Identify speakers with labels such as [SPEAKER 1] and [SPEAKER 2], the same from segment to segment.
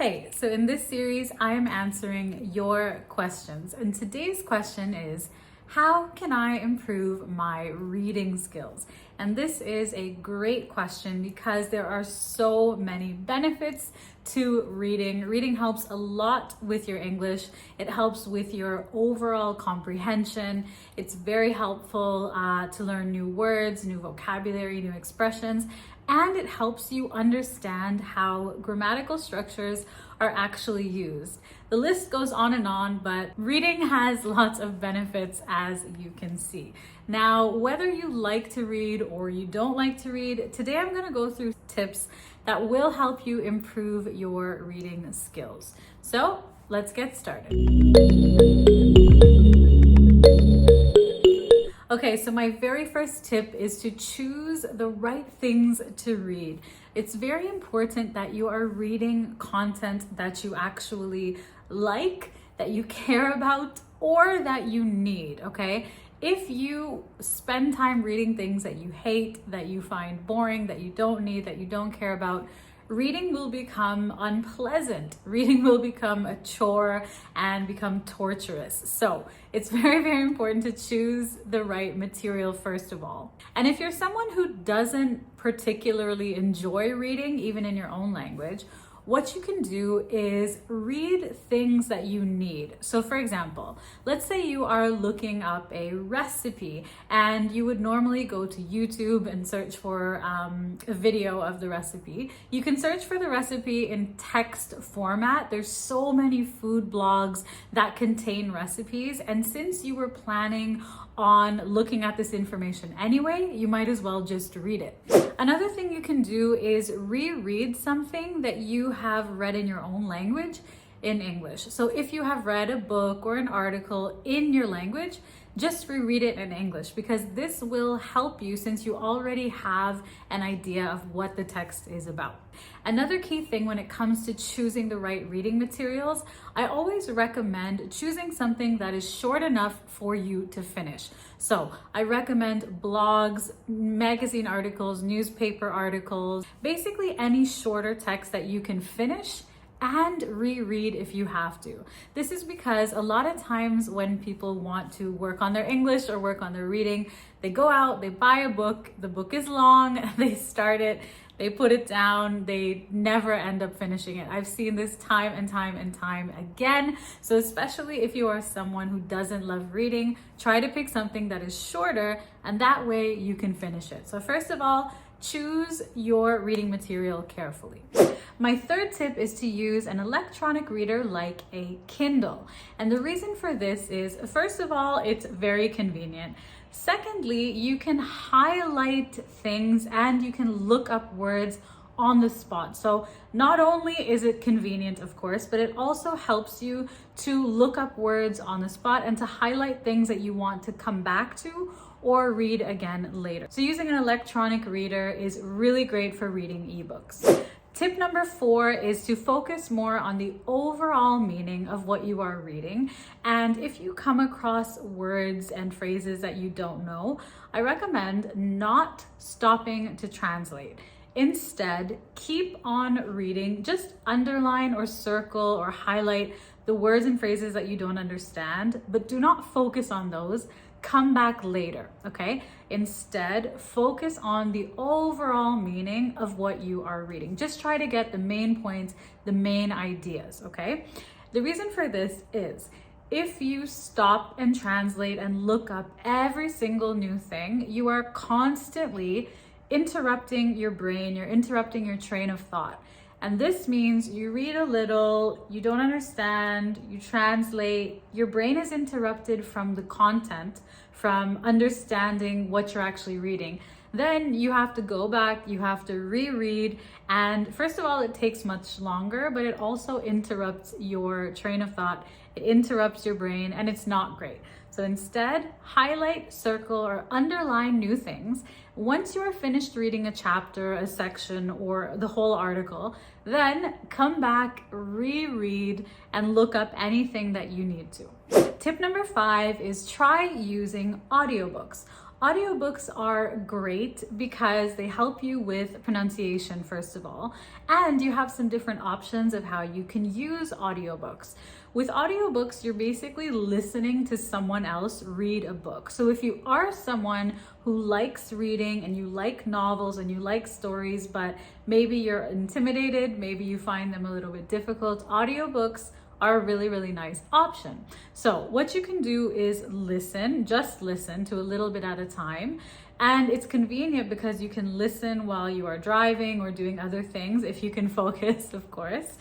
[SPEAKER 1] Hey, so in this series, I am answering your questions. And today's question is, how can I improve my reading skills? And this is a great question because there are so many benefits to reading. Reading helps a lot with your English. It helps with your overall comprehension. It's very helpful to learn new words, new vocabulary, new expressions, and it helps you understand how grammatical structures are actually used. The list goes on, but reading has lots of benefits, as you can see. Now, whether you like to read or you don't like to read, today I'm going to go through tips that will help you improve your reading skills. So let's get started. Okay, so my very first tip is to choose the right things to read. It's very important that you are reading content that you actually like, that you care about, or that you need, okay? If you spend time reading things that you hate, that you find boring, that you don't need, that you don't care about, reading will become unpleasant. Reading will become a chore and become torturous. So it's very, very important to choose the right material first of all. And if you're someone who doesn't particularly enjoy reading, even in your own language, what you can do is read things that you need. So for example, let's say you are looking up a recipe and you would normally go to YouTube and search for a video of the recipe. You can search for the recipe in text format. There's so many food blogs that contain recipes, and since you were planning on looking at this information anyway, you might as well just read it. Another thing you can do is reread something that you have read in your own language in English. So if you have read a book or an article in your language, just reread it in English, because this will help you since you already have an idea of what the text is about. Another key thing when it comes to choosing the right reading materials, I always recommend choosing something that is short enough for you to finish. So I recommend blogs, magazine articles, newspaper articles, basically any shorter text that you can finish and reread if you have to. This is because a lot of times when people want to work on their English or work on their reading, they go out, they buy a book, the book is long, they start it, they put it down, they never end up finishing it. I've seen this time and time again. So especially if you are someone who doesn't love reading, try to pick something that is shorter, and that way you can finish it. So first of all, choose your reading material carefully. My third tip is to use an electronic reader like a Kindle. And the reason for this is, first of all, it's very convenient. Secondly, you can highlight things and you can look up words on the spot. So not only is it convenient, of course, but it also helps you to look up words on the spot and to highlight things that you want to come back to or read again later. So using an electronic reader is really great for reading ebooks. Tip number 4 is to focus more on the overall meaning of what you are reading. And if you come across words and phrases that you don't know, I recommend not stopping to translate. Instead, keep on reading. Just underline or circle or highlight the words and phrases that you don't understand, but do not focus on those. Come back later, okay? Instead, focus on the overall meaning of what you are reading. Just try to get the main points, the main ideas, okay? The reason for this is, if you stop and translate and look up every single new thing, you are constantly interrupting your brain, you're interrupting your train of thought. And this means you read a little, you don't understand, you translate, your brain is interrupted from the content, from understanding what you're actually reading. Then you have to go back, you have to reread, and first of all, it takes much longer, but it also interrupts your train of thought, it interrupts your brain, and it's not great. So instead, highlight, circle, or underline new things. Once you are finished reading a chapter, a section, or the whole article, then come back, reread, and look up anything that you need to. Tip number 5 is try using audiobooks. Audiobooks are great because they help you with pronunciation, first of all, and you have some different options of how you can use audiobooks. With audiobooks, you're basically listening to someone else read a book. So if you are someone who likes reading and you like novels and you like stories, but maybe you're intimidated, maybe you find them a little bit difficult, audiobooks are a really, really nice option. So what you can do is listen, just listen to a little bit at a time. And it's convenient because you can listen while you are driving or doing other things, if you can focus, of course.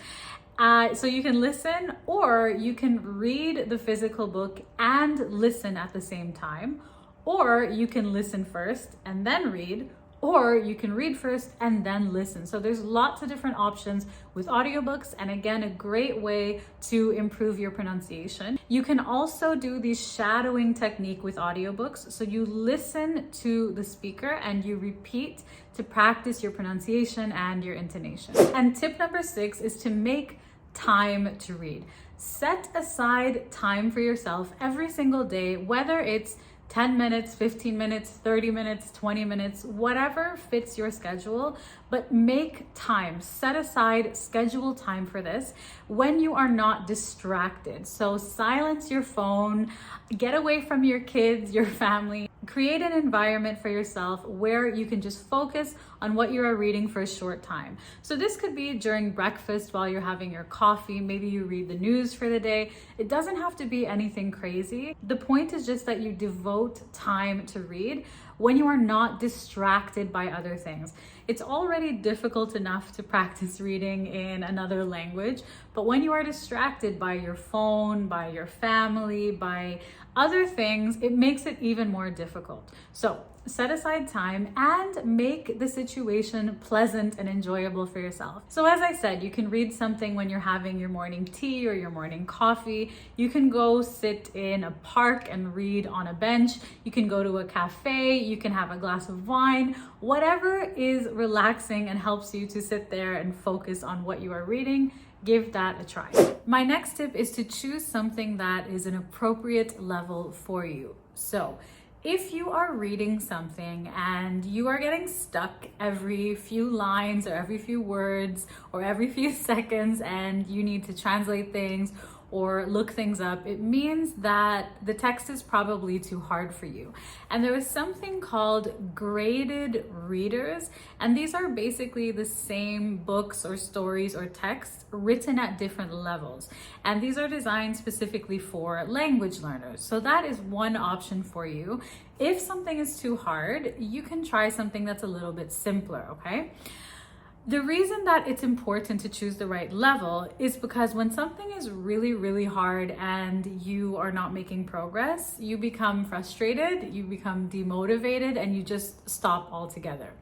[SPEAKER 1] So you can listen, or you can read the physical book and listen at the same time, or you can listen first and then read, or you can read first and then listen. So there's lots of different options with audiobooks, and again, a great way to improve your pronunciation. You can also do the shadowing technique with audiobooks. So you listen to the speaker and you repeat to practice your pronunciation and your intonation. And tip number 6 is to make time to read. Set aside time for yourself every single day, whether it's 10 minutes, 15 minutes, 30 minutes, 20 minutes, whatever fits your schedule, but make time. Set aside, schedule time for this when you are not distracted. So silence your phone, get away from your kids, your family. Create an environment for yourself where you can just focus on what you are reading for a short time. So this could be during breakfast while you're having your coffee. Maybe you read the news for the day. It doesn't have to be anything crazy. The point is just that you devote time to read when you are not distracted by other things. It's already difficult enough to practice reading in another language, but when you are distracted by your phone, by your family, by other things, it makes it even more difficult. So set aside time and make the situation pleasant and enjoyable for yourself. So as I said, you can read something when you're having your morning tea or your morning coffee. You can go sit in a park and read on a bench. You can go to a cafe. You can have a glass of wine. Whatever is relaxing and helps you to sit there and focus on what you are reading, give that a try. My next tip is to choose something that is an appropriate level for you. So if you are reading something and you are getting stuck every few lines or every few words or every few seconds and you need to translate things or look things up, it means that the text is probably too hard for you. And there is something called graded readers, and these are basically the same books or stories or texts written at different levels. And these are designed specifically for language learners. So that is one option for you. If something is too hard, you can try something that's a little bit simpler, okay? The reason that it's important to choose the right level is because when something is really, really hard and you are not making progress, you become frustrated, you become demotivated, and you just stop altogether.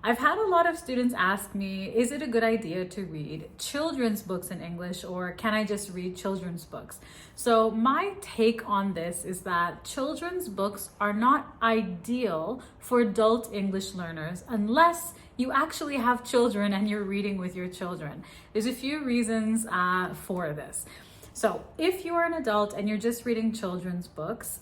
[SPEAKER 1] I've had a lot of students ask me, is it a good idea to read children's books in English, or can I just read children's books? So my take on this is that children's books are not ideal for adult English learners unless you actually have children and you're reading with your children. There's a few reasons for this. So if you are an adult and you're just reading children's books,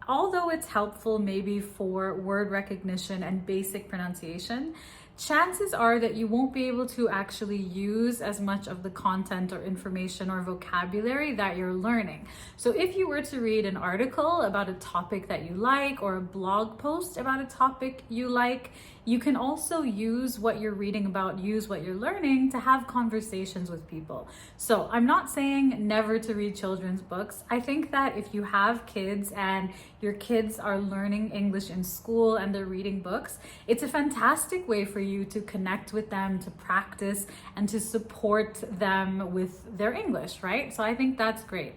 [SPEAKER 1] although it's helpful maybe for word recognition and basic pronunciation, chances are that you won't be able to actually use as much of the content or information or vocabulary that you're learning. So if you were to read an article about a topic that you like or a blog post about a topic you like, you can also use what you're reading about, use what you're learning to have conversations with people. So I'm not saying never to read children's books. I think that if you have kids and your kids are learning English in school and they're reading books, it's a fantastic way for you to connect with them, to practice, and to support them with their English, right? So I think that's great.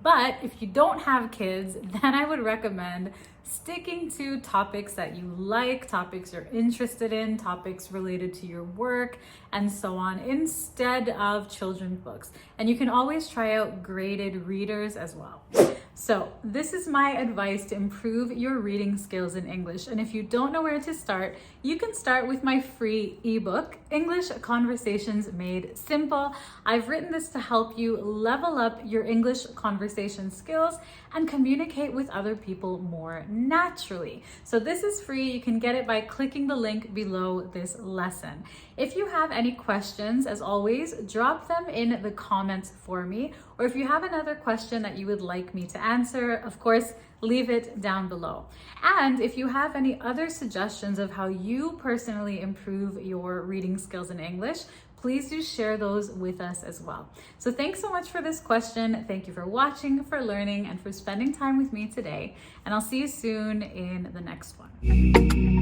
[SPEAKER 1] But if you don't have kids, then I would recommend sticking to topics that you like, topics you're interested in, topics related to your work, and so on, instead of children's books. And you can always try out graded readers as well. So this is my advice to improve your reading skills in English. And if you don't know where to start, you can start with my free ebook, English Conversations Made Simple. I've written this to help you level up your English conversation skills and communicate with other people more naturally. So this is free. You can get it by clicking the link below this lesson. If you have any questions, as always, drop them in the comments for me. Or if you have another question that you would like me to answer, of course, leave it down below. And if you have any other suggestions of how you personally improve your reading skills in English, please do share those with us as well. So thanks so much for this question. Thank you for watching, for learning, and for spending time with me today. And I'll see you soon in the next one.